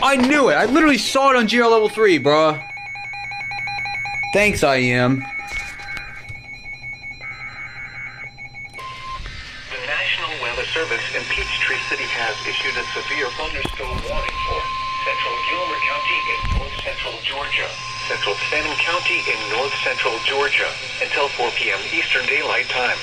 I knew it. I literally saw it on GR level 3, bruh. Thanks, IEM. The National Weather Service in Peachtree City has issued a severe thunderstorm warning for Central Gilmer County in north-central Georgia, Central Salem County in north-central Georgia, until 4 p.m. Eastern Daylight Time.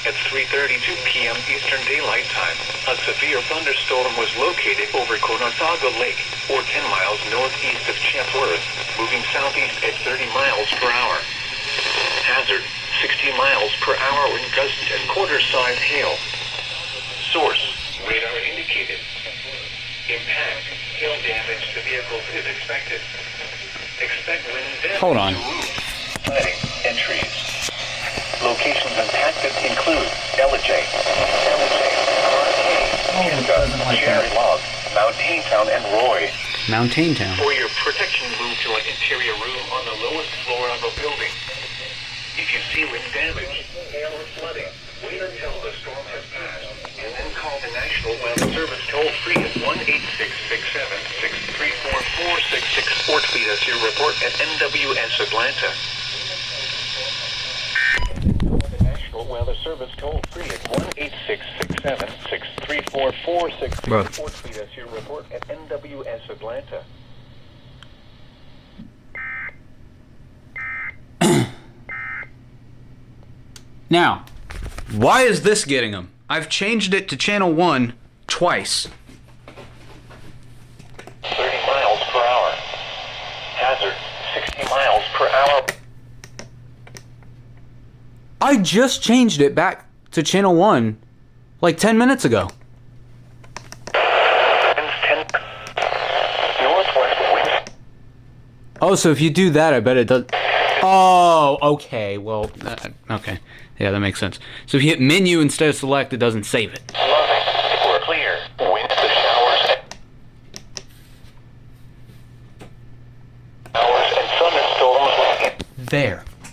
At 3:32 p.m. Eastern Daylight Time, a severe thunderstorm was located over Conosaga Lake, or 10 miles northeast of Chatsworth, moving southeast at 30 miles per hour. Hazard, 60 miles per hour with gust and quarter-size hail. Source, radar indicated. Impact, hail damage to vehicles is expected. Expect wind damage Hold on. to roofs, siding, and trees. Locations impacted include LJ, Cherry Log, Mountain Town, and Roy. Mountain Town. For your protection, move to an interior room on the lowest floor of a building. If you see wind damage, hail, or flooding, wait until the storm has passed, and then call the National Weather Service toll-free at 1-866-7-634-466 or tweet us your report at NWS Atlanta. Weather Service toll free at 1-866-7-634-466 Bro. or tweet us your report at NWS Atlanta. Now, why is this getting them? I've changed it to channel 1 twice. 30 miles per hour. Hazard, 60 miles per hour. I just changed it back to channel 1 like 10 minutes ago. Oh, so if you do that, I bet it does. Oh, okay. Well, okay. Yeah, that makes sense. So if you hit menu instead of select, it doesn't save it. We're clear. Wind the showers and thunderstorms. There.